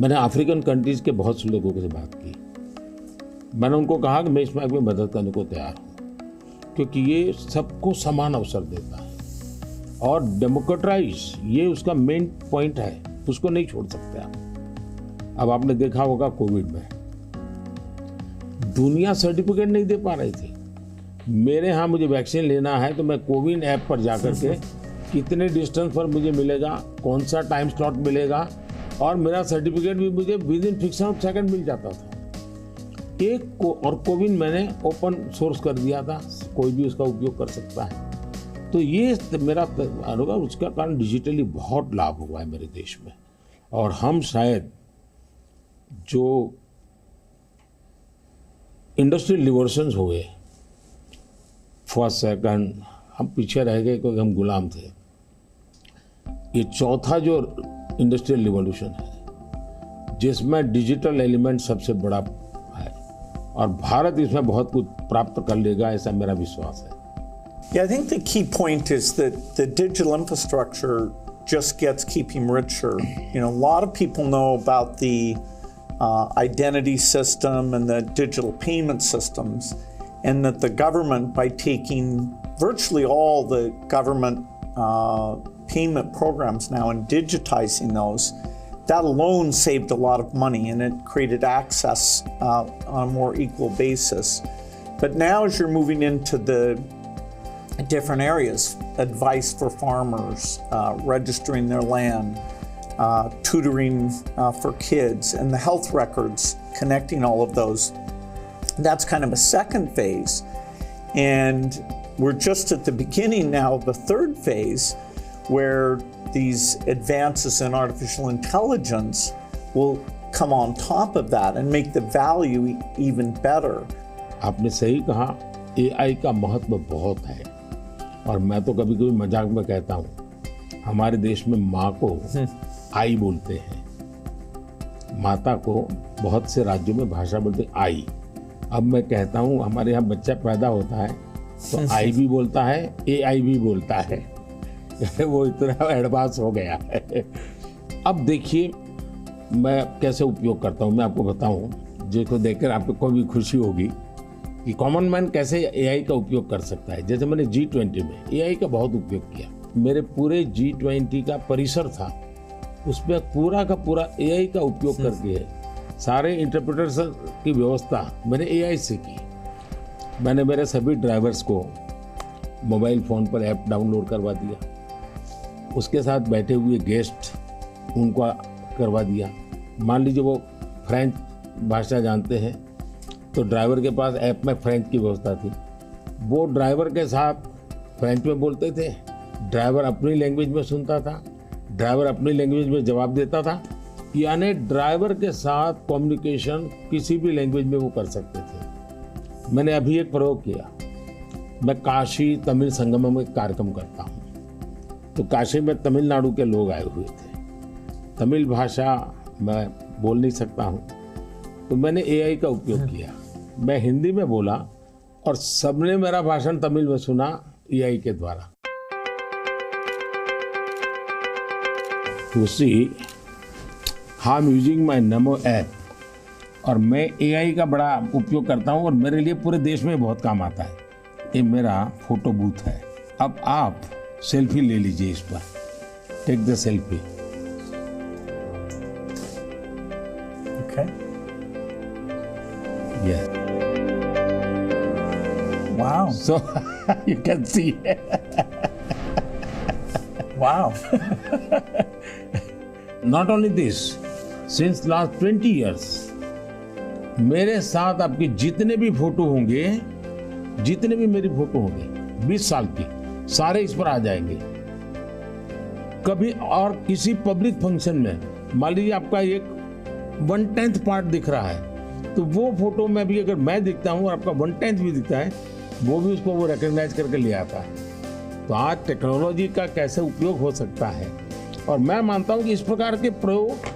मैंने African countries के बहुत से लोगों से बात की। मैंने उनको कहा कि मैं इस में मदद करने को तैयार हूँ, क्योंकि ये सबको समान अवसर देता है और डेमोक्रेटाइज ये उसका मेन पॉइंट है, उसको नहीं छोड़ सकते आप। अब आपने देखा होगा कोविड में दुनिया सर्टिफिकेट नहीं दे पा रही थी। मेरे यहाँ मुझे वैक्सीन लेना है तो मैं कोविन ऐप पर जाकर के कितने डिस्टेंस पर मुझे मिलेगा, कौन सा टाइम स्लॉट मिलेगा, और मेरा सर्टिफिकेट भी मुझे within fraction of second मिल जाता था। और कोविन मैंने ओपन सोर्स कर दिया था, कोई भी उसका उपयोग कर सकता है। तो ये मेरा अनुभव, उसका कारण डिजिटली बहुत लाभ हुआ है मेरे देश में। और हम शायद जो इंडस्ट्रियल रिवॉल्यूशंस हुए, फर्स्ट सेकंड, हम पीछे रह गए क्योंकि हम गुलाम थे। ये चौथा जो इंडस्ट्रियल रिवॉल्यूशन है जिसमें डिजिटल एलिमेंट सबसे बड़ा है, और भारत इसमें बहुत कुछ प्राप्त कर लेगा, ऐसा मेरा विश्वास है। Yeah, I think the key point is that the digital infrastructure just gets keeping richer. You know, a lot of people know about the identity system and the digital payment systems, and that the government, by taking virtually all the government payment programs now and digitizing those, that alone saved a lot of money, and it created access on a more equal basis. But now as you're moving into the different areas, advice for farmers, registering their land, tutoring for kids, and the health records, connecting all of those, that's kind of a second phase. And we're just at the beginning now of the third phase, where these advances in artificial intelligence will come on top of that and make the value even better. आपने सही कहा, AI का महत्व बहुत है, और मैं तो कभी कभी मजाक में कहता हूँ, हमारे देश में माँ को आई बोलते हैं, माता को बहुत से राज्यों में भाषा बोलते हैं आई। अब मैं कहता हूँ हमारे यहाँ बच्चा पैदा होता है तो आई भी बोलता है, AI भी बोलता है। वो इतना एडवांस हो गया है। अब देखिए मैं कैसे उपयोग करता हूँ, मैं आपको बताऊँ, जिसको देखकर आपको को भी खुशी होगी कि कॉमन मैन कैसे AI का उपयोग कर सकता है। जैसे मैंने G20 में AI का बहुत उपयोग किया। मेरे पूरे G20 का परिसर था, उसमें पूरा का पूरा AI का उपयोग करके सारे इंटरप्रेटर्स की व्यवस्था मैंने AI से की। मैंने मेरे सभी ड्राइवर्स को मोबाइल फ़ोन पर ऐप डाउनलोड करवा दिया, उसके साथ बैठे हुए गेस्ट उनको करवा दिया। मान लीजिए वो फ्रेंच भाषा जानते हैं तो ड्राइवर के पास ऐप में फ्रेंच की व्यवस्था थी, वो ड्राइवर के साथ फ्रेंच में बोलते थे, ड्राइवर अपनी लैंग्वेज में सुनता था, ड्राइवर अपनी लैंग्वेज में जवाब देता था। यानी ड्राइवर के साथ कम्युनिकेशन किसी भी लैंग्वेज में वो कर सकते थे। मैंने अभी एक प्रयोग किया, मैं काशी तमिल संगम में कार्यक्रम करता हूँ, तो काशी में तमिलनाडु के लोग आए हुए थे, तमिल भाषा मैं बोल नहीं सकता हूँ, तो मैंने AI का उपयोग किया। मैं हिंदी में बोला और सबने मेरा भाषण तमिल में सुना AI के द्वारा। उसी I'm using my NaMo app, और मैं AI का बड़ा उपयोग करता हूँ और मेरे लिए पूरे देश में बहुत काम आता है। ये मेरा फोटो बूथ है। अब आप सेल्फी ले लीजिए इस पर, take the selfie. Okay. Yeah. Wow. So you can see. Wow. Not only this, since last 20 years, मेरे साथ आपके जितने भी फोटो होंगे, जितने भी मेरी फोटो होंगे 20 साल की, सारे इस पर आ जाएंगे। कभी और किसी पब्लिक फंक्शन में मान लीजिए आपका एक 1/10 पार्ट दिख रहा है, तो वो फोटो में भी अगर मैं दिखता हूँ और आपका 1/10 भी दिखता है, वो भी उसको वो रिकॉग्नाइज करके ले आता है। तो आज टेक्नोलॉजी का कैसे उपयोग हो सकता है, और मैं मानता हूँ कि इस प्रकार के प्रयोग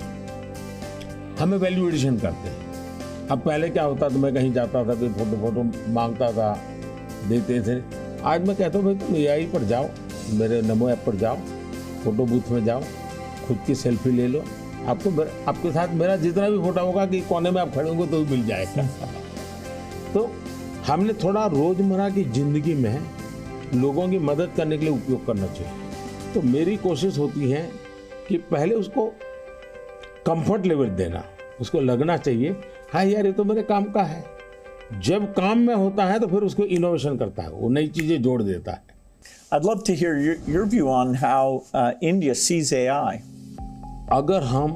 हमें वैल्यू एडिशन करते हैं। अब पहले क्या होता था, मैं कहीं जाता था तो फोटो मांगता था, देते थे। आज मैं कहता हूँ भाई तुम AI पर जाओ, मेरे नमो ऐप पर जाओ, फोटो बूथ में जाओ, खुद की सेल्फी ले लो, आपके साथ मेरा जितना भी फोटो होगा कि कोने में आप खड़े होंगे तो भी मिल जाएगा। तो हमने थोड़ा रोजमर्रा की जिंदगी में लोगों की मदद करने के लिए उपयोग करना चाहिए। तो मेरी कोशिश होती है कि पहले उसको कंफर्ट लेवल देना, उसको लगना चाहिए हाँ यार ये तो मेरे काम का है। जब काम में होता है तो फिर उसको इनोवेशन करता है, वो नई चीजें जोड़ देता है। I'd love to hear your view on how India sees AI. अगर हम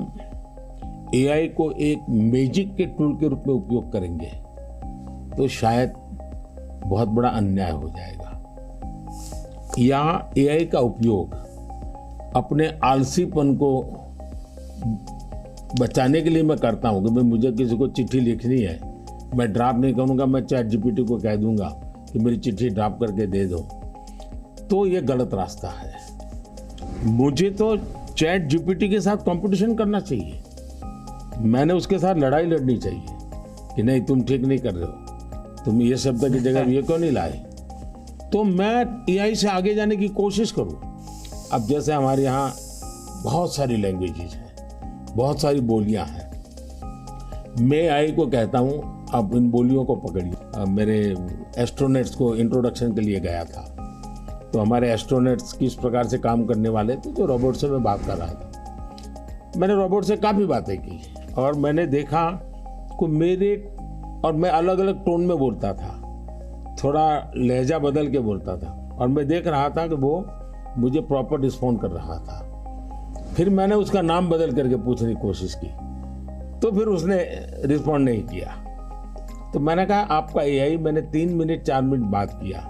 AI को एक मैजिक के टूल के रूप में उपयोग करेंगे तो शायद बहुत बड़ा अन्याय हो जाएगा। या AI का उपयोग अपने आलसीपन को बचाने के लिए मैं करता हूँ कि भाई मुझे किसी को चिट्ठी लिखनी है, मैं ड्राफ्ट नहीं करूँगा, मैं ChatGPT को कह दूंगा कि मेरी चिट्ठी ड्राफ्ट करके दे दो, तो ये गलत रास्ता है। मुझे तो ChatGPT के साथ कंपटीशन करना चाहिए, मैंने उसके साथ लड़ाई लड़नी चाहिए कि नहीं तुम ठीक नहीं कर रहे हो, तुम ये शब्द की जगह ये क्यों नहीं लाए। तो मैं AI से आगे जाने की कोशिश करूं। अब जैसे हमारे यहाँ बहुत सारी लैंग्वेजेज हैं, बहुत सारी बोलियां हैं, मैं AI को कहता हूं आप इन बोलियों को पकड़िए। मेरे एस्ट्रोनॉट्स को इंट्रोडक्शन के लिए गया था, तो हमारे एस्ट्रोनॉट्स किस प्रकार से काम करने वाले थे, जो रोबोट से मैं बात कर रहा था। मैंने रोबोट से काफ़ी बातें की और मैंने देखा कि मैं अलग अलग टोन में बोलता था, थोड़ा लहजा बदल के बोलता था, और मैं देख रहा था कि वो मुझे प्रॉपर रिस्पॉन्ड कर रहा था। फिर मैंने उसका नाम बदल करके पूछने की कोशिश की, तो फिर उसने रिस्पॉन्ड नहीं किया। तो मैंने कहा आपका AI, मैंने 3 मिनट 4 मिनट बात किया,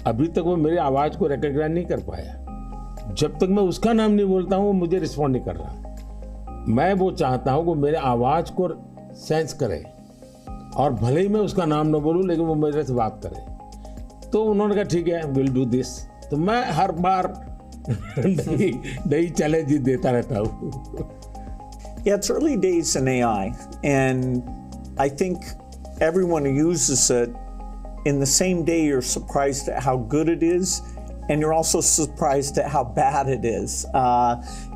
अभी तक वो मेरी आवाज़ को रिकॉग्नाइज नहीं कर पाया। जब तक मैं उसका नाम नहीं बोलता हूँ वो मुझे रिस्पॉन्ड नहीं कर रहा। मैं वो चाहता हूँ कि मेरे आवाज़ को सेंस करे, और भले ही मैं उसका नाम न बोलूँ लेकिन वो मेरे से बात करे। तो उन्होंने कहा ठीक है, विल डू दिस। तो मैं हर बार नई चैलेंज देता रहता हूँ। Yeah, it's early days in AI, and I think everyone who uses it, in the same day you're surprised at how good it is, and you're also surprised at how bad it is.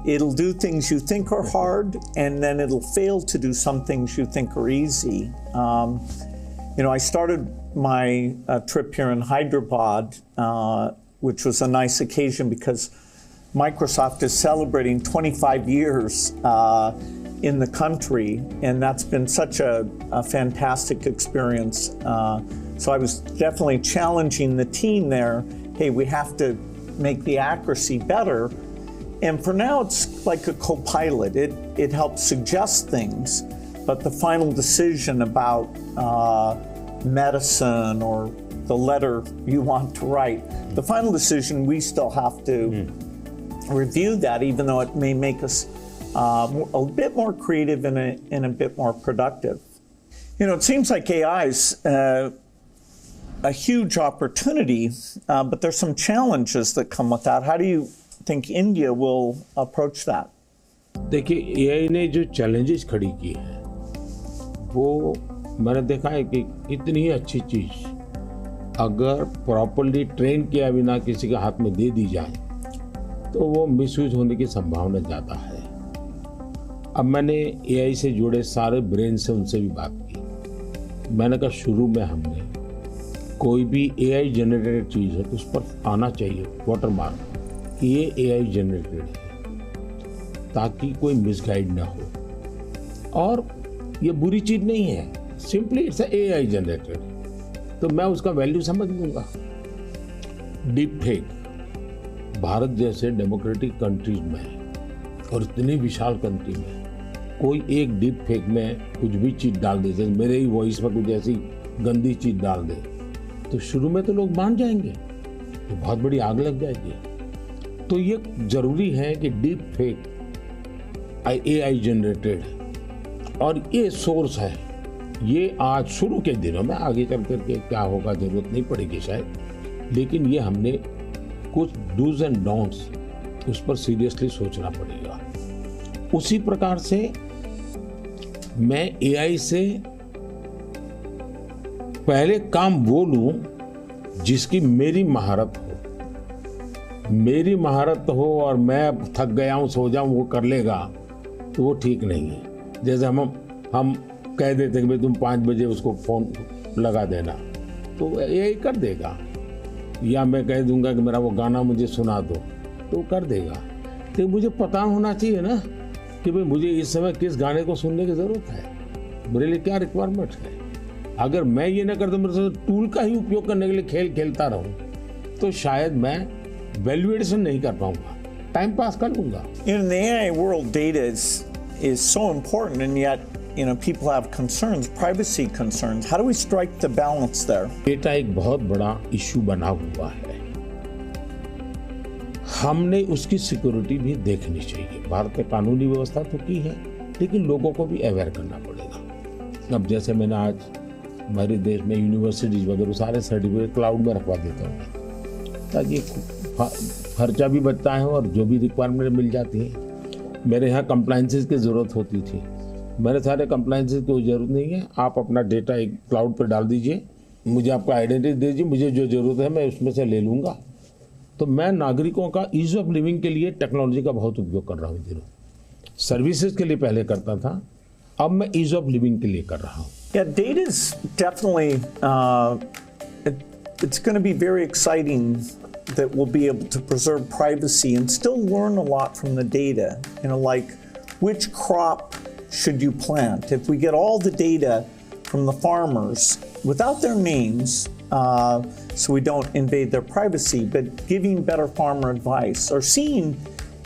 It'll do things you think are hard, and then it'll fail to do some things you think are easy. I started my trip here in Hyderabad, which was a nice occasion because Microsoft is celebrating 25 years in the country, and that's been such a fantastic experience. So I was definitely challenging the team there. Hey, we have to make the accuracy better. And for now, it's like a co-pilot. It helps suggest things, but the final decision about medicine or the letter you want to write, the final decision, we still have to review that, even though it may make us a bit more creative and a bit more productive. It seems like AI is a huge opportunity, but there's some challenges that come with that. How do you think India will approach that? देखिए, AI ने जो challenges खड़ी की हैं, वो मैंने देखा है कि इतनी अच्छी चीज अगर प्रॉपर्ली ट्रेन किया बिना किसी के हाथ में दे दी जाए तो वो मिसयूज होने की संभावना ज़्यादा है। अब मैंने AI से जुड़े सारे ब्रेन से उनसे भी बात की। मैंने कहा शुरू में हमने कोई भी AI जनरेटेड चीज़ है तो उस पर आना चाहिए वाटरमार्क कि ये AI जनरेटेड है, ताकि कोई मिसगाइड ना हो। और ये बुरी चीज़ नहीं है, सिंपली इट्स AI जनरेटेड, तो मैं उसका वैल्यू समझ लूँगा। डीप फेक भारत जैसे डेमोक्रेटिक कंट्रीज में और इतनी विशाल कंट्री में कोई एक डीप फेक में कुछ भी चीज़ डाल दे, जैसे मेरे ही वॉइस में कुछ ऐसी गंदी चीज़ डाल दे, तो शुरू में तो लोग मान जाएंगे, तो बहुत बड़ी आग लग जाएगी। तो ये जरूरी है कि डीप फेक AI जनरेटेड और ये सोर्स है, ये आज शुरू के दिनों में, आगे चल करके क्या होगा जरूरत नहीं पड़ेगी शायद, लेकिन ये हमने कुछ डूज एंड डोंट्स उस पर सीरियसली सोचना पड़ेगा। उसी प्रकार से मैं AI से पहले काम वो लूं जिसकी मेरी महारत हो और मैं थक गया हूं, सो जाऊं, वो कर लेगा, तो वो ठीक नहीं है। जैसे हम कह देते हैं कि भाई तुम 5 बजे उसको फ़ोन लगा देना, तो यही कर देगा। या मैं कह दूंगा कि मेरा वो गाना मुझे सुना दो, तो वो कर देगा। तो मुझे पता होना चाहिए ना कि भाई मुझे इस समय किस गाने को सुनने की ज़रूरत है, मेरे लिए क्या रिक्वायरमेंट है। अगर मैं ये ना करता, मेरे से टूल का ही उपयोग करने के लिए खेल खेलता रहूं, तो शायद मैं वैल्यूएशन नहीं कर पाऊंगा, टाइम पास कर लूंगा। In the AI world, data is so important, and yet, people have concerns, privacy concerns. How do we strike the balance there? Data एक बहुत बड़ा इश्यू बना हुआ है, हमने उसकी सिक्योरिटी भी देखनी चाहिए। भारत में कानूनी व्यवस्था तो की है, लेकिन लोगों को भी अवेयर करना पड़ेगा। अब जैसे मैंने आज हमारे देश में यूनिवर्सिटीज वगैरह सारे सर्टिफिकेट क्लाउड में रखवा देता हूँ, ताकि खर्चा भी बचता है और जो भी रिक्वायरमेंट मिल जाती है। मेरे यहाँ कंप्लाइंसेस की ज़रूरत होती थी, मेरे सारे कंप्लाइंसेस की कोई ज़रूरत नहीं है। आप अपना डेटा एक क्लाउड पर डाल दीजिए, मुझे आपका आइडेंटिटी दीजिए, मुझे जो ज़रूरत है मैं उसमें से ले लूँगा। तो मैं नागरिकों का ईज ऑफ लिविंग के लिए टेक्नोलॉजी का बहुत उपयोग कर रहा हूँ। दिनों सर्विसेज के लिए पहले करता था, अब मैं ईज ऑफ लिविंग के लिए कर रहा हूँ। Yeah, data is definitely, it's going to be very exciting that we'll be able to preserve privacy and still learn a lot from the data. Like which crop should you plant? If we get all the data from the farmers without their names, so we don't invade their privacy, but giving better farmer advice, or seeing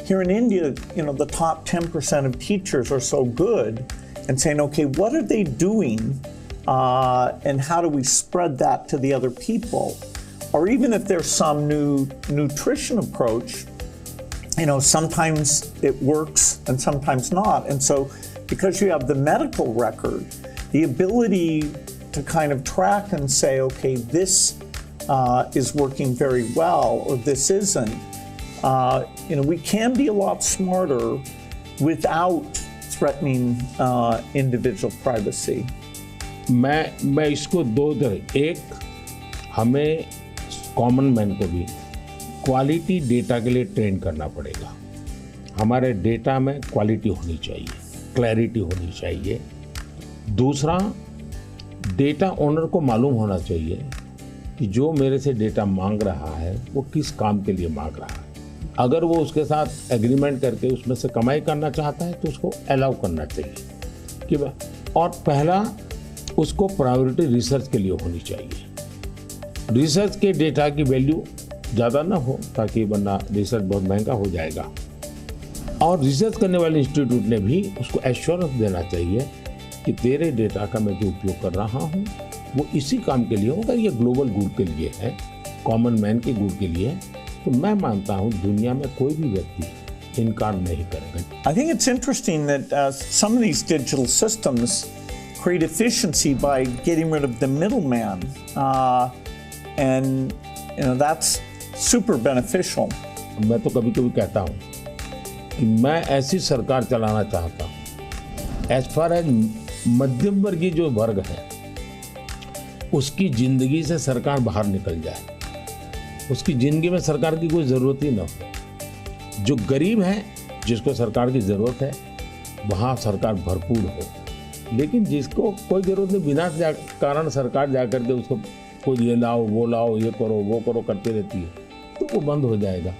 here in India, the top 10% of teachers are so good, and saying, okay, what are they doing, and how do we spread that to the other people? Or even if there's some new nutrition approach, sometimes it works and sometimes not. And so because you have the medical record, the ability to kind of track and say, okay, this is working very well, or this isn't, we can be a lot smarter without threatening individual privacy. मैं इसको दो तरह, एक हमें common man को भी quality data के लिए ट्रेन करना पड़ेगा। हमारे डेटा में क्वालिटी होनी चाहिए, क्लैरिटी होनी चाहिए। दूसरा, डेटा ओनर को मालूम होना चाहिए कि जो मेरे से डेटा मांग रहा है वो किस काम के लिए मांग रहा है। अगर वो उसके साथ एग्रीमेंट करके उसमें से कमाई करना चाहता है तो उसको अलाउ करना चाहिए कि और पहला, उसको प्रायोरिटी रिसर्च के लिए होनी चाहिए। रिसर्च के डेटा की वैल्यू ज़्यादा ना हो, ताकि वरना रिसर्च बहुत महंगा हो जाएगा। और रिसर्च करने वाले इंस्टीट्यूट ने भी उसको एश्योरेंस देना चाहिए कि तेरे डेटा का मैं जो उपयोग कर रहा हूँ वो इसी काम के लिए होगा, ये ग्लोबल गुड के लिए है, कॉमन मैन के गुड के लिए है। तो मैं मानता हूँ दुनिया में कोई भी व्यक्ति इनकार नहीं करेगा। I think it's interesting that some of these digital systems create efficiency by getting rid of the middleman, and that's super beneficial. मैं तो कभी-कभी कहता हूँ कि मैं ऐसी सरकार चलाना चाहता हूँ, एज फार एज मध्यम वर्गीय जो वर्ग है उसकी जिंदगी से सरकार बाहर निकल जाए, उसकी जिंदगी में सरकार की कोई ज़रूरत ही ना हो। जो गरीब है, जिसको सरकार की ज़रूरत है, वहाँ सरकार भरपूर हो। लेकिन जिसको कोई ज़रूरत नहीं, बिना कारण सरकार जा कर के उसको कोई ये लाओ वो लाओ, ये करो वो करो करती रहती है, तो वो बंद हो जाएगा।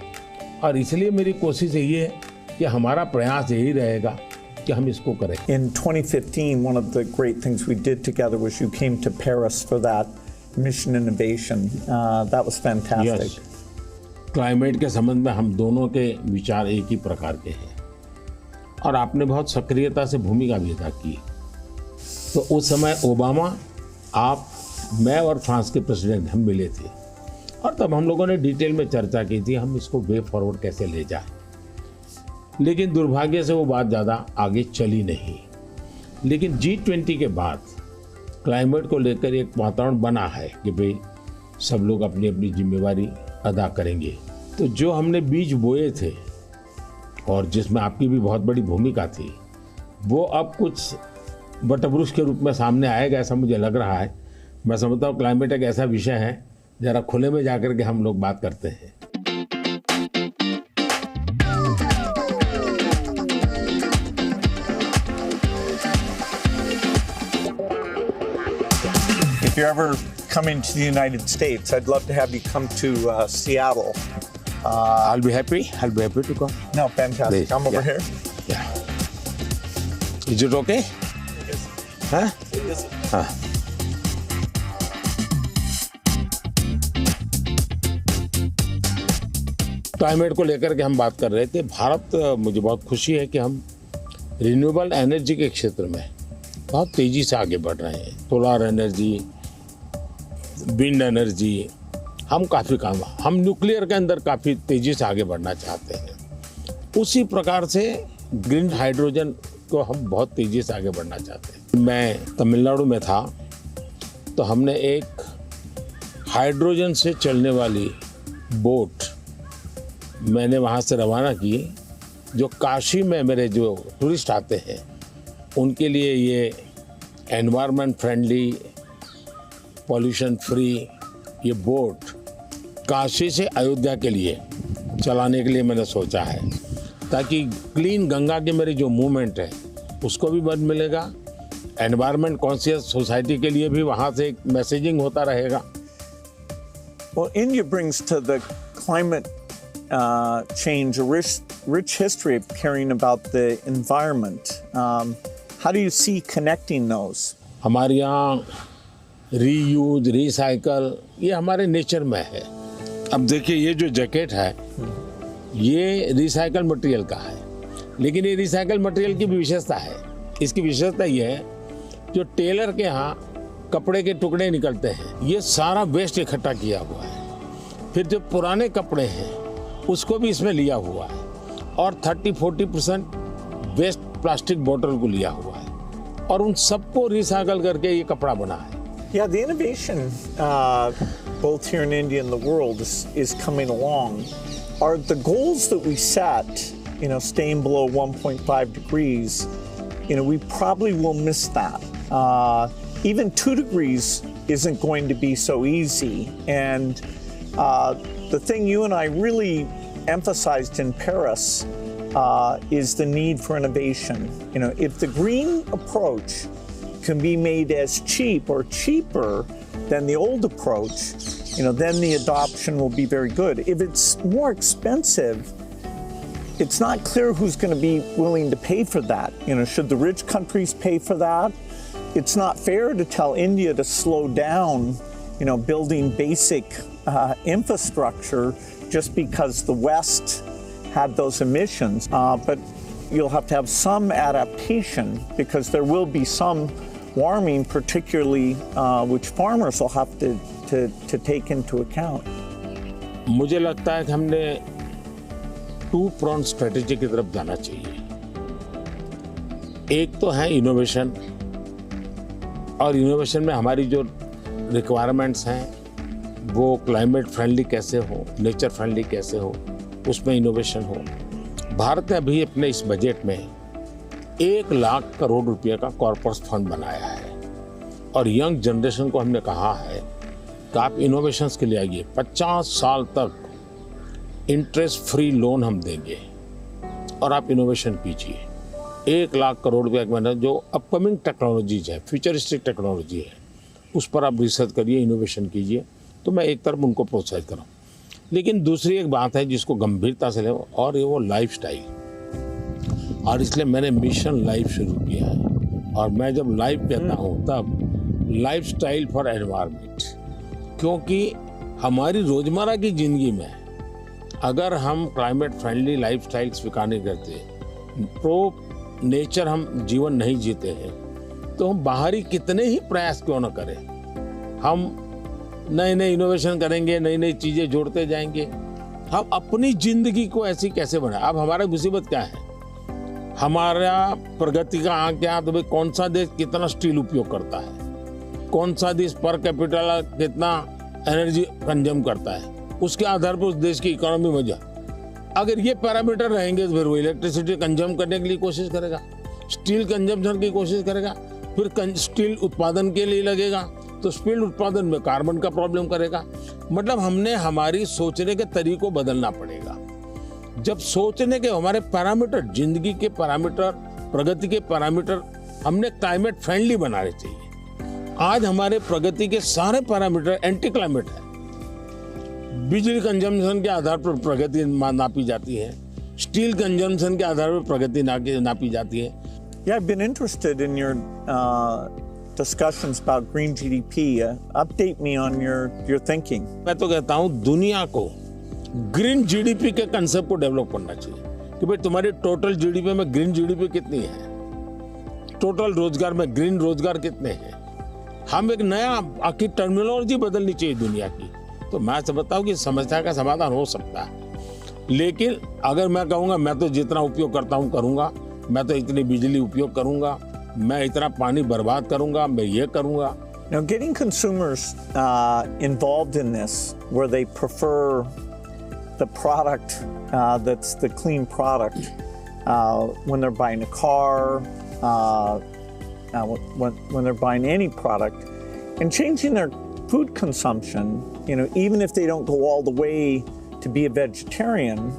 और इसलिए मेरी कोशिश यही है कि हमारा प्रयास यही रहेगा कि हम इसको करें। In 2015, one of the great things we did together was you came to Paris for that mission innovation. That was fantastic. Yes. Climate के संबंध में हम दोनों के विचार एक ही प्रकार के हैं और आपने बहुत सक्रियता से भूमिका भी अदा की। तो उस समय ओबामा, आप, मैं और फ्रांस के प्रेसिडेंट हम मिले थे और तब हम लोगों ने डिटेल में चर्चा की थी हम इसको वे फॉरवर्ड कैसे ले जाएं। लेकिन दुर्भाग्य से वो बात ज़्यादा आगे चली नहीं। लेकिन G20 के बाद क्लाइमेट को लेकर एक वातावरण बना है कि भाई सब लोग अपनी अपनी जिम्मेवारी अदा करेंगे। तो जो हमने बीज बोए थे और जिसमें आपकी भी बहुत बड़ी भूमिका थी, वो अब कुछ वटवृक्ष के रूप में सामने आएगा, ऐसा मुझे लग रहा है। मैं समझता हूँ क्लाइमेट एक ऐसा विषय है, ज़रा खुले में जाकर के हम लोग बात करते हैं। if you're ever coming to the United States, I'd love to have you come to Seattle. I'll be happy. I'll be happy to come. No, fantastic. Please, I'm over yeah. here. Yeah. Is it okay? Huh? हाँ. Climate को लेकर के हम बात कर रहे थे। भारत, मुझे बहुत खुशी है कि हम रिन्यूएबल एनर्जी के क्षेत्र में बहुत तेजी से आगे बढ़ रहे हैं। सोलर एनर्जी, विंड एनर्जी, हम काफ़ी काम, हम न्यूक्लियर के अंदर काफ़ी तेजी से आगे बढ़ना चाहते हैं। उसी प्रकार से ग्रीन हाइड्रोजन को हम बहुत तेजी से आगे बढ़ना चाहते हैं। मैं तमिलनाडु में था तो हमने एक हाइड्रोजन से चलने वाली बोट मैंने वहाँ से रवाना की, जो काशी में मेरे जो टूरिस्ट आते हैं उनके लिए ये एनवायरनमेंट फ्रेंडली, पॉल्यूशन फ्री ये बोट काशी से अयोध्या के लिए चलाने के लिए मैंने सोचा है, ताकि क्लीन गंगा की मेरी जो मूवमेंट है उसको भी मदद मिलेगा, एनवायरनमेंट कॉन्शियस सोसाइटी के लिए भी वहाँ से एक मैसेजिंग होता रहेगा। Well, India brings to the climate change a rich history of caring about the environment. How do you see connecting those? हमारे यहाँ रीयूज, रिसाइकल ये हमारे नेचर में है। अब देखिए ये जो जैकेट है ये रिसाइकल मटेरियल का है, लेकिन ये रिसाइकल मटेरियल की भी विशेषता है। इसकी विशेषता ये है, जो टेलर के यहाँ कपड़े के टुकड़े निकलते हैं ये सारा वेस्ट इकट्ठा किया हुआ है। फिर जो पुराने कपड़े हैं उसको भी इसमें लिया हुआ है, और 30-40% वेस्ट प्लास्टिक बोतल को लिया हुआ है, और उन सबको रिसाइकल करके ये कपड़ा बना है। Yeah, the innovation both here in India and the world is coming along. Are the goals that we set, staying below 1.5 degrees, we probably will miss that. Even 2 degrees isn't going to be so easy. And the thing you and I really emphasized in Paris is the need for innovation. If the green approach can be made as cheap or cheaper than the old approach, then the adoption will be very good. If it's more expensive, it's not clear who's going to be willing to pay for that. Should the rich countries pay for that? It's not fair to tell India to slow down, building basic infrastructure just because the West had those emissions. But you'll have to have some adaptation, because there will be some warming, particularly which farmers will have to take into account. मुझे लगता है कि हमने 2-pronged strategy की तरफ जाना चाहिए। एक तो है इनोवेशन, और इनोवेशन में हमारी जो रिक्वायरमेंट्स हैं वो क्लाइमेट फ्रेंडली कैसे हो, नेचर फ्रेंडली कैसे हो, उसमें इनोवेशन हो। भारत ने अभी अपने इस बजट में 1 लाख करोड़ रुपए का कॉर्पस फंड बनाया है, और यंग जनरेशन को हमने कहा है कि आप इनोवेशंस के लिए आइए। 50 साल तक इंटरेस्ट फ्री लोन हम देंगे और आप इनोवेशन कीजिए। 1 लाख करोड़ रुपए का जो अपकमिंग टेक्नोलॉजीज है, फ्यूचरिस्टिक टेक्नोलॉजी है, उस पर आप रिसर्च करिए, इनोवेशन कीजिए। तो मैं एक तरफ उनको प्रोत्साहित करूँ, लेकिन दूसरी एक बात है जिसको गंभीरता से ले, और ये वो लाइफस्टाइल। और इसलिए मैंने मिशन लाइफ शुरू किया है, और मैं जब लाइफ कहता हूँ तब लाइफस्टाइल फॉर एनवायरनमेंट, क्योंकि हमारी रोजमर्रा की जिंदगी में अगर हम क्लाइमेट फ्रेंडली लाइफस्टाइल स्वीकार नहीं करते, प्रो नेचर हम जीवन नहीं जीते हैं, तो हम बाहरी कितने ही प्रयास क्यों न करें, हम नए नए इनोवेशन करेंगे, नई नई चीजें जोड़ते जाएंगे, हम अपनी जिंदगी को ऐसी कैसे बनाए। अब हमारा मुसीबत क्या है, हमारा प्रगति का आंक क्या, तो भाई कौन सा देश कितना स्टील उपयोग करता है, कौन सा देश पर कैपिटल कितना एनर्जी कंज्यूम करता है, उसके आधार पर उस देश की इकोनॉमी में जा। अगर ये पैरामीटर रहेंगे तो फिर वो इलेक्ट्रिसिटी कंज्यूम करने के लिए कोशिश करेगा, स्टील कंजम्पशन की कोशिश करेगा, फिर स्टील उत्पादन के लिए लगेगा, तो स्टील उत्पादन में कार्बन का प्रॉब्लम करेगा। मतलब हमने हमारी सोचने के तरीकों बदलना पड़ेगा। जब सोचने के हमारे पैरामीटर, जिंदगी के पैरामीटर, प्रगति के पैरामीटर हमने क्लाइमेट फ्रेंडली बनाने चाहिए। आज हमारे प्रगति के सारे पैरामीटर एंटी क्लाइमेट है। बिजली कंजम्पशन के आधार पर प्रगति नापी जाती है, स्टील कंजम्पशन के आधार पर प्रगति नापी जाती है। Yeah, I've been interested in your discussions about green GDP. Update me on your thinking. मैं तो कहता हूँ दुनिया को ग्रीन जीडीपी के कंसेप्ट को डेवलप करना चाहिए कि भाई तुम्हारी टोटल जीडीपी में ग्रीन जीडीपी कितनी है, टोटल रोजगार में ग्रीन रोजगार कितने हैं। हम एक नया आखिर टर्मिनोलॉजी बदलनी चाहिए दुनिया की। तो मैं समझता हूँ कि समस्या का समाधान हो सकता है, लेकिन अगर मैं कहूँगा मैं तो जितना उपयोग करता हूँ करूँगा, मैं तो इतनी बिजली उपयोग करूँगा, मैं इतना पानी बर्बाद करूँगा, मैं ये करूँगा। Now, getting consumers involved in this, where they prefer the product that's the clean product when they're buying a car, when they're buying any product, and changing their food consumption, even if they don't go all the way to be a vegetarian,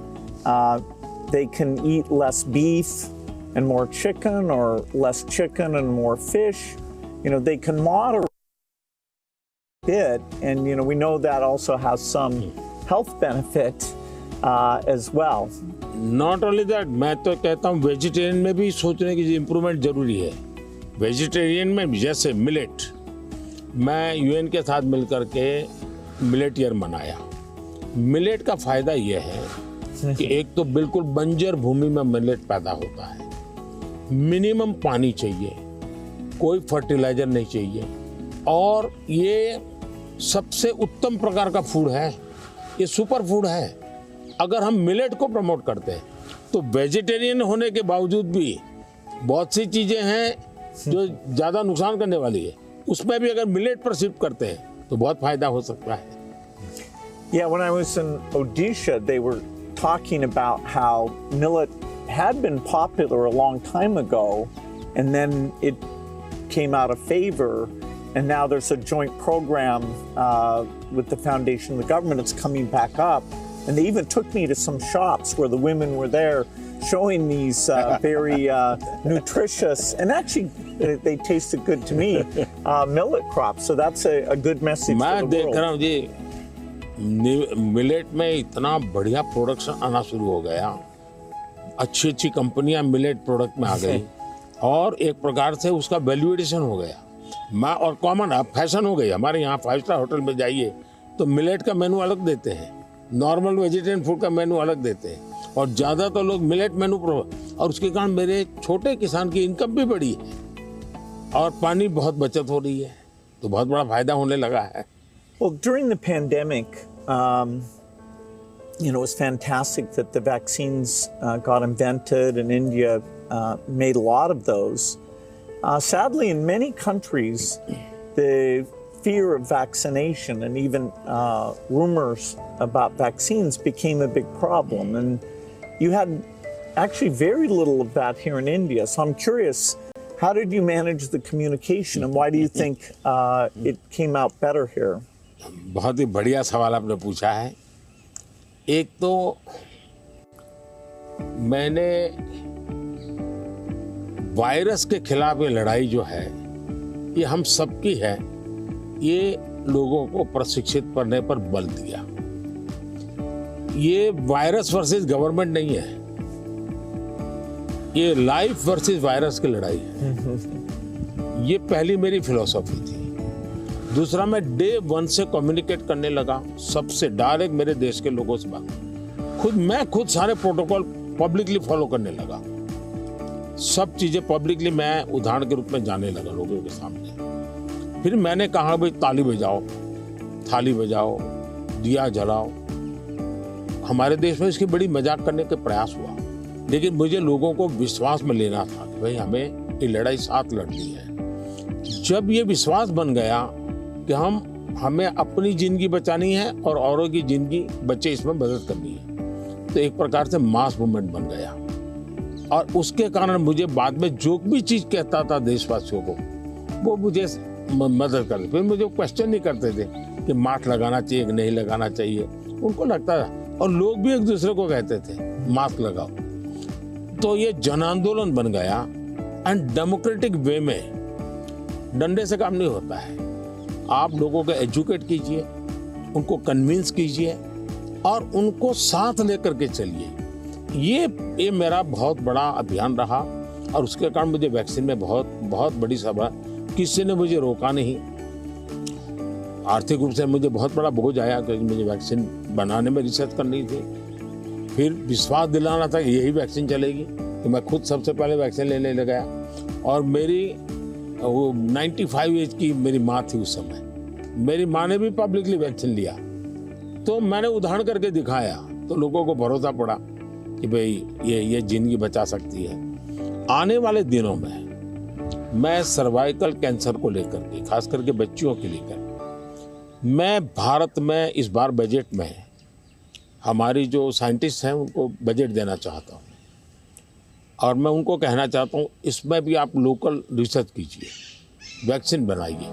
they can eat less beef and more chicken, or less chicken and more fish. They can moderate a bit, and we know that also has some health benefit as well. Not only that, मैं तो कहता हूँ vegetarian में भी सोचने की improvement जरूरी है। वेजिटेरियन में जैसे मिलेट, मैं यूएन के साथ मिलकर के मिलेट ईयर मनाया। मिलेट का फायदा यह है कि एक तो बिल्कुल बंजर भूमि में मिलेट पैदा होता है, मिनिमम पानी चाहिए, कोई फर्टिलाइजर नहीं चाहिए, और ये सबसे उत्तम प्रकार का फूड है, ये सुपर फूड है। अगर हम मिलेट को प्रमोट करते हैं तो वेजिटेरियन होने के बावजूद भी बहुत सी चीजें हैं जो ज्यादा नुकसान करने वाली है, उसमें भी अगर मिलेट पर शिफ्ट करते हैं तो बहुत फायदा हो सकता है। Yeah, when I was in Odisha, they were talking about how millet had been popular a long time ago, and then it came out of favor, and now there's a joint program with the foundation and the government. It's coming back up, and they even took me to some shops where the women were there showing these very nutritious, and actually they tasted good to me, millet crops. So that's a good message मैं for the देख world. रहा हूँ जी, millet में इतना बढ़िया production आना शुरू हो गया, अच्छी अच्छी कंपनियां मिलेट प्रोडक्ट में आ गई, और एक प्रकार से उसका वैल्यूएशन हो गया। मैं और कॉमन अब फैशन हो गई। हमारे यहाँ 5 स्टार होटल में जाइए तो मिलेट का मेनू अलग देते हैं, नॉर्मल वेजिटेरियन फूड का मेनू अलग देते हैं, और ज़्यादातर लोग मिलेट मेनू और उसके कारण मेरे छोटे किसान की इनकम भी बढ़ी है और पानी बहुत बचत हो रही है, तो बहुत बड़ा फायदा होने लगा है। Well, during the pandemic, it was fantastic that the vaccines got invented, and India made a lot of those. Sadly, in many countries, the fear of vaccination and even rumors about vaccines became a big problem. And you had actually very little of that here in India. So I'm curious, how did you manage the communication, and why do you think it came out better here? बहुत ही बढ़िया सवाल आपने पूछा है। एक तो मैंने virus के खिलाफ ये लड़ाई जो है ये हम सबकी है, ये लोगों को प्रशिक्षित करने पर बल दिया। ये वायरस वर्सेस गवर्नमेंट नहीं है, ये लाइफ वर्सेस वायरस की लड़ाई है। ये पहली मेरी फिलॉसफी थी। दूसरा, मैं डे 1 से कम्युनिकेट करने लगा सबसे डायरेक्ट, मेरे देश के लोगों से बात। मैं खुद सारे प्रोटोकॉल पब्लिकली फॉलो करने लगा, सब चीजें पब्लिकली मैं उदाहरण के रूप में जाने लगा लोगों के सामने। फिर मैंने कहा भाई ताली बजाओ, थाली बजाओ, दिया जलाओ। हमारे देश में इसकी बड़ी मजाक करने के प्रयास हुआ, लेकिन मुझे लोगों को विश्वास में लेना था कि भाई हमें ये लड़ाई साथ लड़नी है। जब ये विश्वास बन गया कि हमें अपनी जिंदगी बचानी है और औरों की जिंदगी बचे इसमें मदद करनी है, तो एक प्रकार से मास मूवमेंट बन गया। और उसके कारण मुझे बाद में जो भी चीज कहता था देशवासियों को, वो मुझे मदद कर। फिर मुझे क्वेश्चन नहीं करते थे कि मास्क लगाना चाहिए कि नहीं लगाना चाहिए, उनको लगता था, और लोग भी एक दूसरे को कहते थे मास्क लगाओ। तो ये जन आंदोलन बन गया, एंड डेमोक्रेटिक वे में डंडे से काम नहीं होता है। आप लोगों को एजुकेट कीजिए, उनको कन्विंस कीजिए और उनको साथ लेकर के चलिए। ये मेरा बहुत बड़ा अभियान रहा और उसके कारण मुझे वैक्सीन में बहुत बड़ी सभा, किसी ने मुझे रोका नहीं। आर्थिक रूप से मुझे बहुत बड़ा बोझ आया क्योंकि मुझे वैक्सीन बनाने में रिसर्च करनी थी, फिर विश्वास दिलाना था कि यही वैक्सीन चलेगी, तो मैं खुद सबसे पहले वैक्सीन लेने लग गया। और मेरी वो 95 एज की मेरी माँ थी उस समय, मेरी माँ ने भी पब्लिकली वैक्सीन लिया, तो मैंने उदाहरण करके दिखाया, तो लोगों को भरोसा पड़ा कि भाई ये जिंदगी बचा सकती है। आने वाले दिनों में मैं सर्वाइकल कैंसर को लेकर के, खास करके बच्चियों के लेकर, मैं भारत में इस बार बजट में हमारी जो साइंटिस्ट हैं उनको बजट देना चाहता हूँ और मैं उनको कहना चाहता हूँ इसमें भी आप लोकल रिसर्च कीजिए, वैक्सीन बनाइए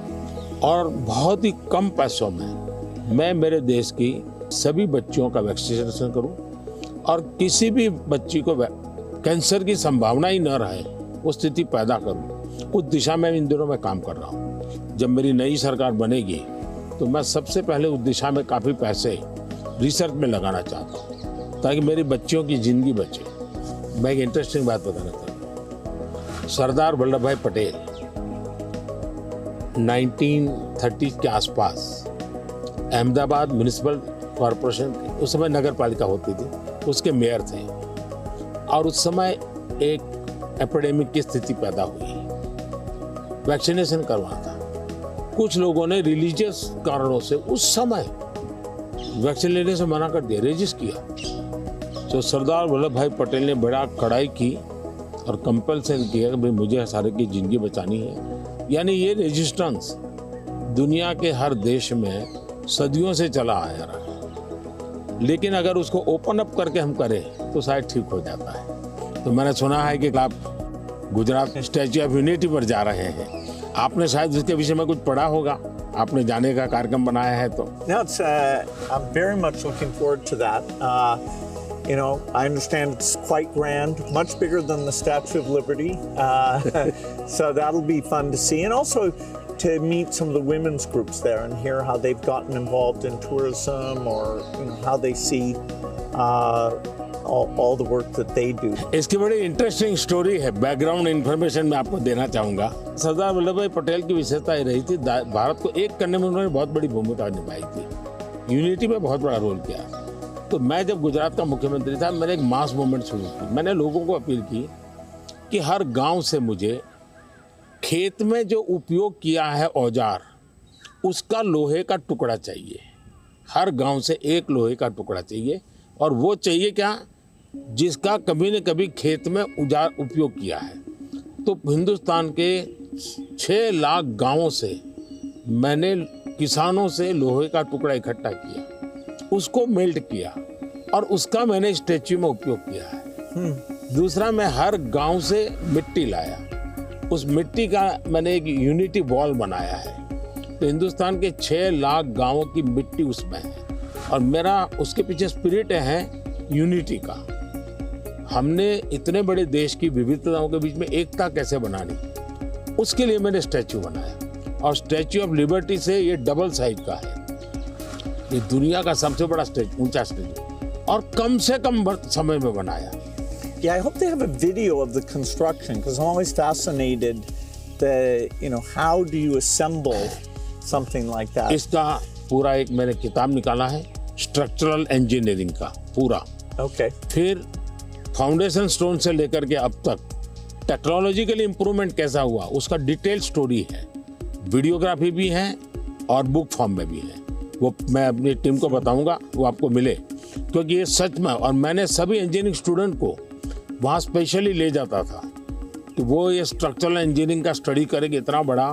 और बहुत ही कम पैसों में मैं मेरे देश की सभी बच्चियों का वैक्सीनेशन करूँ और किसी भी बच्ची को कैंसर की संभावना ही न रहे वो स्थिति पैदा करूँ। उस दिशा में इन दिनों में काम कर रहा हूँ। जब मेरी नई सरकार बनेगी तो मैं सबसे पहले उस दिशा में काफ़ी पैसे रिसर्च में लगाना चाहता हूँ ताकि मेरी बच्चियों की ज़िंदगी बचे। मैं एक इंटरेस्टिंग बात बताना चाहता हूँ। सरदार वल्लभ भाई पटेल 1930 के आसपास अहमदाबाद म्यूनिसिपल कॉरपोरेशन, उस समय नगर पालिका होती थी, उसके मेयर थे और उस समय एक एपिडेमिक की स्थिति पैदा हुई, वैक्सीनेशन करवाना था। कुछ लोगों ने रिलीजियस कारणों से उस समय वैक्सीन लेने से मना कर दिया, रेजिस्ट किया। तो सरदार वल्लभ भाई पटेल ने बड़ा कड़ाई की और कंपल्सन किया कि भाई मुझे सारे की जिंदगी बचानी है। यानी ये रेजिस्टेंस दुनिया के हर देश में सदियों से चला आया रहा है, लेकिन अगर उसको ओपन अप करके हम करें तो शायद ठीक हो जाता है। तो मैंने सुना है कि आप गुजरात स्टैच्यू ऑफ यूनिटी पर जा रहे हैं, आपने शायद उसके विषय में कुछ पढ़ा होगा, आपने जाने का कार्यक्रम बनाया है तो? No, I'm very much looking forward to that. You know, I understand it's quite grand, much bigger than the Statue of Liberty. So that'll be fun to see. And also to meet some of the women's groups there and hear how they've gotten involved in tourism or you know, how they see all the work that they do. इसकी बड़ी interesting story है, background information मैं आपको देना चाहूँगा। सरदार वल्लभ भाई पटेल की विशेषता रही थी भारत को एक करने में उन्होंने बहुत बड़ी भूमिका निभाई थी, यूनिटी में बहुत बड़ा रोल किया। तो मैं जब गुजरात का मुख्यमंत्री था मैंने एक मास मूवमेंट शुरू की। मैंने लोगों को अपील की कि हर गांव से मुझे खेत में जो उपयोग किया है औजार उसका लोहे का टुकड़ा चाहिए, हर गांव से एक लोहे का टुकड़ा चाहिए और वो चाहिए क्या, जिसका कभी न कभी खेत में औजार उपयोग किया है। तो हिंदुस्तान के 6 लाख गांवों से मैंने किसानों से लोहे का टुकड़ा इकट्ठा किया, उसको मेल्ट किया और उसका मैंने स्टैच्यू में उपयोग किया है। दूसरा, मैं हर गांव से मिट्टी लाया, उस मिट्टी का मैंने एक यूनिटी वॉल बनाया है। तो हिंदुस्तान के 6 लाख गांवों की मिट्टी उसमें है और मेरा उसके पीछे स्पिरिट है यूनिटी का। हमने इतने बड़े देश की विविधताओं के बीच में एकता कैसे बनानी, उसके लिए मैंने स्टैच्यू बनाया और स्टैच्यू ऑफ लिबर्टी से ये डबल साइज का है, ये दुनिया का सबसे बड़ा ऊंचा स्टैच्यू और कम से कम समय में बनाया। Yeah, I hope they have a video of the construction because I'm always fascinated how do you assemble something like that. इसका पूरा एक मैंने किताब निकाला है स्ट्रक्चरल इंजीनियरिंग का पूरा। Okay. फिर फाउंडेशन स्टोन से लेकर के अब तक टेक्नोलॉजिकल इम्प्रूवमेंट कैसा हुआ उसका डिटेल स्टोरी है, वीडियोग्राफी भी है और बुक फॉर्म में भी है। वो मैं अपनी टीम को बताऊंगा, वो आपको मिले, क्योंकि ये सच में। और मैंने सभी इंजीनियरिंग स्टूडेंट को वहाँ स्पेशली ले जाता था कि वो ये स्ट्रक्चरल इंजीनियरिंग का स्टडी करें कि इतना बड़ा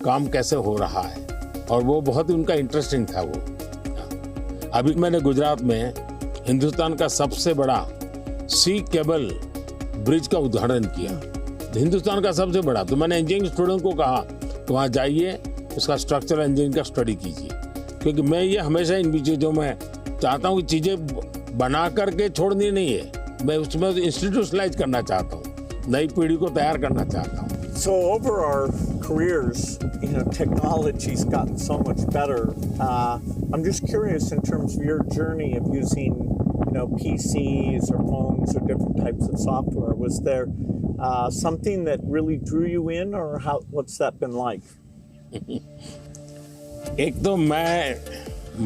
काम कैसे हो रहा है, और वो बहुत ही उनका इंटरेस्टिंग था। वो अभी मैंने गुजरात में हिंदुस्तान का सबसे बड़ा सी केबल ब्रिज का उद्घाटन किया, हिंदुस्तान का सबसे बड़ा। तो मैंने इंजीनियरिंग स्टूडेंट को कहा तो वहाँ जाइए, उसका स्ट्रक्चरल इंजीनियरिंग का स्टडी कीजिए, क्योंकि मैं ये हमेशा इन चीज़ों में चाहता हूँ कि चीज़ें बना करके छोड़नी नहीं है, मैं उसमें इंस्टीट्यूशनलाइज करना चाहता हूँ, नई पीढ़ी को तैयार करना चाहता हूँ। So over our careers, technology's gotten so much better. I'm just curious in terms of your journey of using, PCs or phones or different types of software. Was there something that really drew you in, or what's that been like? एक तो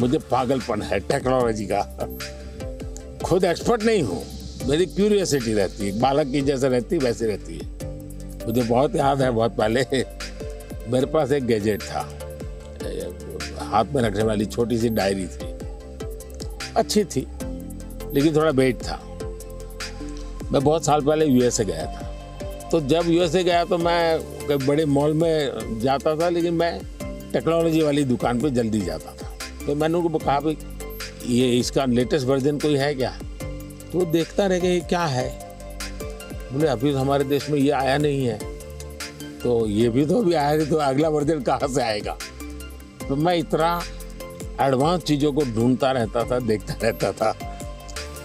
मुझे पागलपन है technology का। खुद expert नहीं हूँ, मेरी क्यूरियोसिटी रहती है, बालक की जैसे रहती वैसे रहती है। मुझे बहुत याद है, बहुत पहले मेरे पास एक गैजेट था, हाथ में रखने वाली छोटी सी डायरी थी, अच्छी थी लेकिन थोड़ा वेट था। मैं बहुत साल पहले यूएसए गया था, तो जब यूएसए गया तो मैं बड़े मॉल में जाता था, लेकिन मैं टेक्नोलॉजी वाली दुकान पे जल्दी जाता था। तो मैंने उनको कहा भाई ये इसका लेटेस्ट वर्जन कोई है क्या? तो वो देखता रह गया ये क्या है। बोले अभी तो हमारे देश में ये आया नहीं है, तो ये भी तो अभी आया नहीं, तो अगला वर्जन कहाँ से आएगा? तो मैं इतना एडवांस चीज़ों को ढूंढता रहता था, देखता रहता था,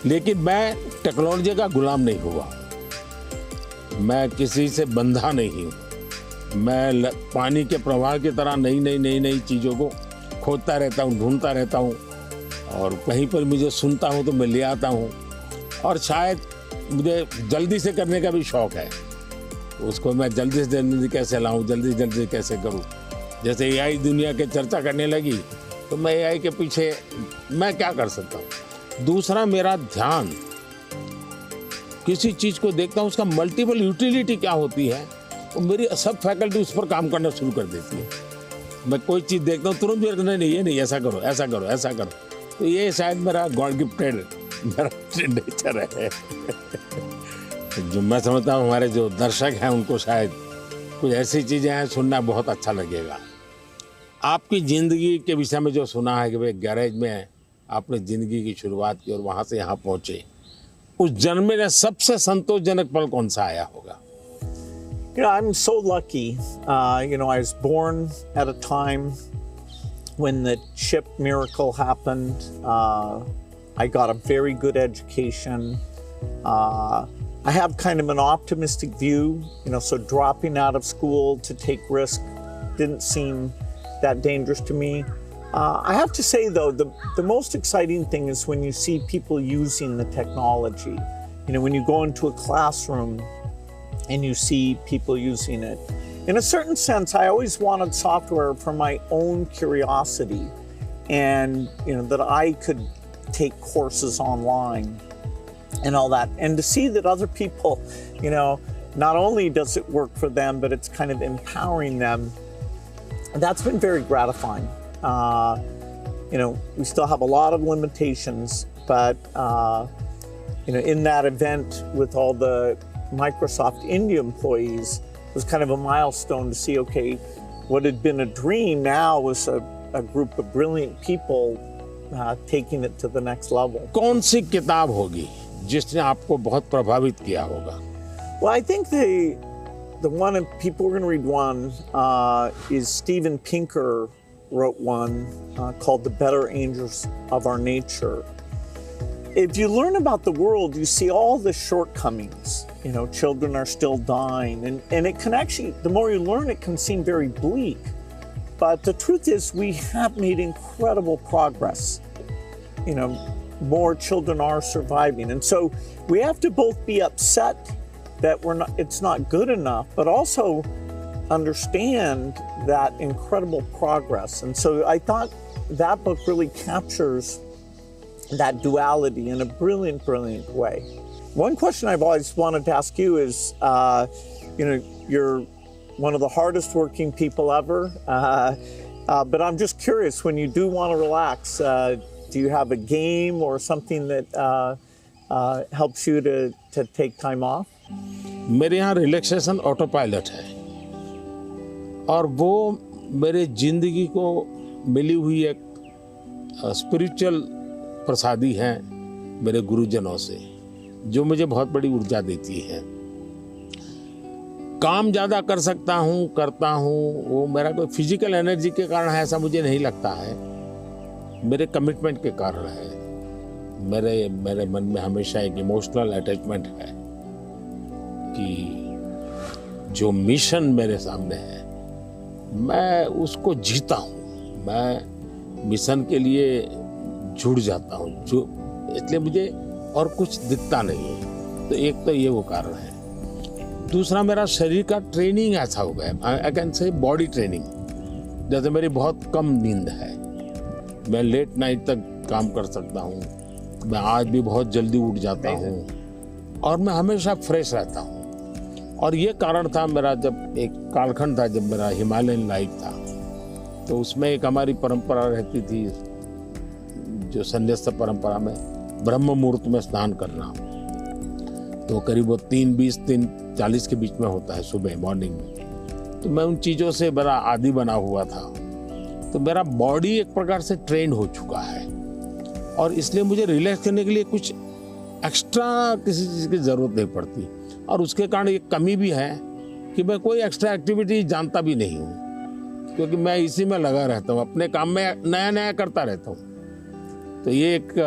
लेकिन मैं टेक्नोलॉजी का गुलाम नहीं हुआ। मैं किसी से बंधा नहीं हूँ। मैं पानी के प्रवाह की तरह नई चीज़ों को खोजता रहता हूँ, ढूंढता रहता हूँ, और कहीं पर मुझे सुनता हूँ तो मैं ले आता हूँ। और शायद मुझे जल्दी से करने का भी शौक़ है, उसको मैं जल्दी से जल्दी कैसे लाऊं, जल्दी से जल्दी कैसे करूं। जैसे एआई दुनिया के चर्चा करने लगी तो मैं एआई के पीछे मैं क्या कर सकता हूं। दूसरा, मेरा ध्यान किसी चीज़ को देखता हूं, उसका मल्टीपल यूटिलिटी क्या होती है, तो मेरी सब फैकल्टी उस पर काम करना शुरू कर देती है। मैं कोई चीज़ देखता हूँ तुरंत नहीं ये नहीं, ऐसा करो ऐसा करो ऐसा करो। तो ये शायद मेरा गॉड गिफ्टेड मेरा नेचर है। जो मैं समझता हूँ हमारे जो दर्शक हैं उनको शायद कुछ ऐसी चीज़ें हैं सुनना बहुत अच्छा लगेगा। आपकी ज़िंदगी के विषय में जो सुना है कि भाई गैरेज में आपने ज़िंदगी की शुरुआत की और वहाँ से यहाँ पहुँचे, उस जन्म में सबसे संतोषजनक पल कौन सा आया होगा? I'm so lucky. I was born at a time when the chip miracle happened. I got a very good education. I have kind of an optimistic view, so dropping out of school to take risk didn't seem that dangerous to me. I have to say, though, the most exciting thing is when you see people using the technology. When you go into a classroom and you see people using it. In a certain sense, I always wanted software for my own curiosity, and that I could take courses online and all that, and to see that other people, not only does it work for them, but it's kind of empowering them. That's been very gratifying. We still have a lot of limitations, but in that event with all the Microsoft India employees, it was kind of a milestone to see, okay, what had been a dream now was a group of brilliant people taking it to the next level. कौन सी किताब होगी जिसने आपको बहुत प्रभावित किया होगा? Well, I think the one, and people are going to read one, is Steven Pinker wrote one called The Better Angels of Our Nature. If you learn about the world, you see all the shortcomings. Children are still dying, and it can actually, the more you learn, it can seem very bleak. But the truth is, we have made incredible progress. More children are surviving, and so we have to both be upset that it's not good enough, but also understand that incredible progress. And so I thought that book really captures that duality in a brilliant, brilliant way. One question I've always wanted to ask you is, you're one of the hardest working people ever, but I'm just curious, when you do want to relax, do you have a game or something that helps you to take time off? मेरे यहाँ relaxation auto pilot है, और वो मेरे जिंदगी को मिली हुई एक स्पिरिचुअल प्रसादी है मेरे गुरुजनों से, जो मुझे बहुत बड़ी ऊर्जा देती है। काम ज़्यादा कर सकता हूँ, करता हूँ, वो मेरा कोई फिजिकल एनर्जी के कारण है ऐसा मुझे नहीं लगता है, मेरे कमिटमेंट के कारण है। मेरे मन में हमेशा एक इमोशनल अटैचमेंट है कि जो मिशन मेरे सामने है मैं उसको जीता हूँ, मैं मिशन के लिए जुड़ जाता हूँ, जो इसलिए मुझे और कुछ दिखता नहीं है। तो एक तो ये वो कारण है। दूसरा, मेरा शरीर का ट्रेनिंग ऐसा हो गया, I can say body training. जैसे मेरी बहुत कम नींद है, मैं लेट नाइट तक काम कर सकता हूँ, मैं आज भी बहुत जल्दी उठ जाता हूँ और मैं हमेशा फ्रेश रहता हूँ। और ये कारण था मेरा, जब एक कालखंड था जब मेरा हिमालयन लाइफ था, तो उसमें एक हमारी परंपरा रहती थी, जो संन्यास्त परंपरा में ब्रह्म मुहूर्त में स्नान करना, तो करीब वो 3:20 3:40 के बीच में होता है सुबह मॉर्निंग में। तो मैं उन चीज़ों से बड़ा आदी बना हुआ था, तो मेरा बॉडी एक प्रकार से ट्रेंड हो चुका है और इसलिए मुझे रिलैक्स करने के लिए कुछ एक्स्ट्रा किसी चीज़ की ज़रूरत नहीं पड़ती। और उसके कारण एक कमी भी है कि मैं कोई एक्स्ट्रा एक्टिविटी जानता भी नहीं हूँ, क्योंकि मैं इसी में लगा रहता हूँ, अपने काम में नया नया करता रहता हूँ। तो ये एक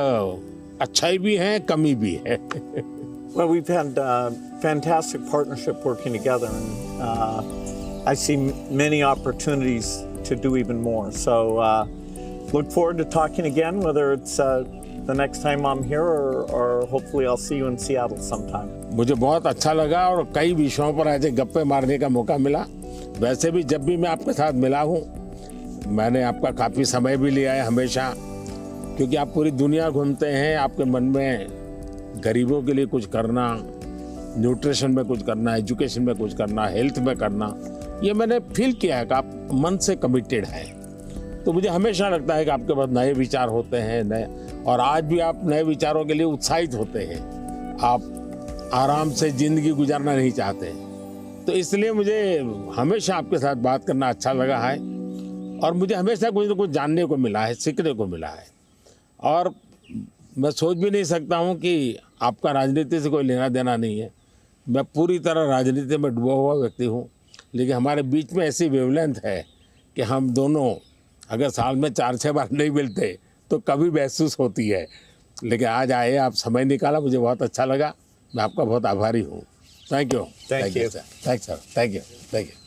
अच्छाई भी है, कमी भी है। Well, we've had fantastic partnership working together, and I see many opportunities to do even more. So look forward to talking again, whether it's the next time I'm here or hopefully I'll see you in Seattle sometime. मुझे बहुत अच्छा लगा और कई विषयों पर ऐसे गप्पे मारने का मौका मिला। वैसे भी जब भी मैं आपके साथ मिला हूँ, मैंने आपका काफ़ी समय भी लिया है हमेशा, क्योंकि आप पूरी दुनिया घूमते हैं, आपके मन में गरीबों के लिए कुछ करना, न्यूट्रिशन में कुछ करना, एजुकेशन में कुछ करना, हेल्थ में करना, ये मैंने फील किया है कि आप मन से कमिटेड हैं। तो मुझे हमेशा लगता है कि आपके पास नए विचार होते हैं, नए, और आज भी आप नए विचारों के लिए उत्साहित होते हैं। आप आराम से ज़िंदगी गुजारना नहीं चाहते, तो इसलिए मुझे हमेशा आपके साथ बात करना अच्छा लगा है और मुझे हमेशा कुछ न कुछ जानने को मिला है, सीखने को मिला है। और मैं सोच भी नहीं सकता हूँ कि आपका राजनीति से कोई लेना देना नहीं है। मैं पूरी तरह राजनीति में डूबा हुआ व्यक्ति हूँ, लेकिन हमारे बीच में ऐसी वेवलेंथ है कि हम दोनों अगर साल में 4-6 बार नहीं मिलते तो कभी महसूस होती है। लेकिन आज आए, आप समय निकाला, मुझे बहुत अच्छा लगा। मैं आपका बहुत आभारी हूँ। Thank you. Thank you. Sir. Thank you.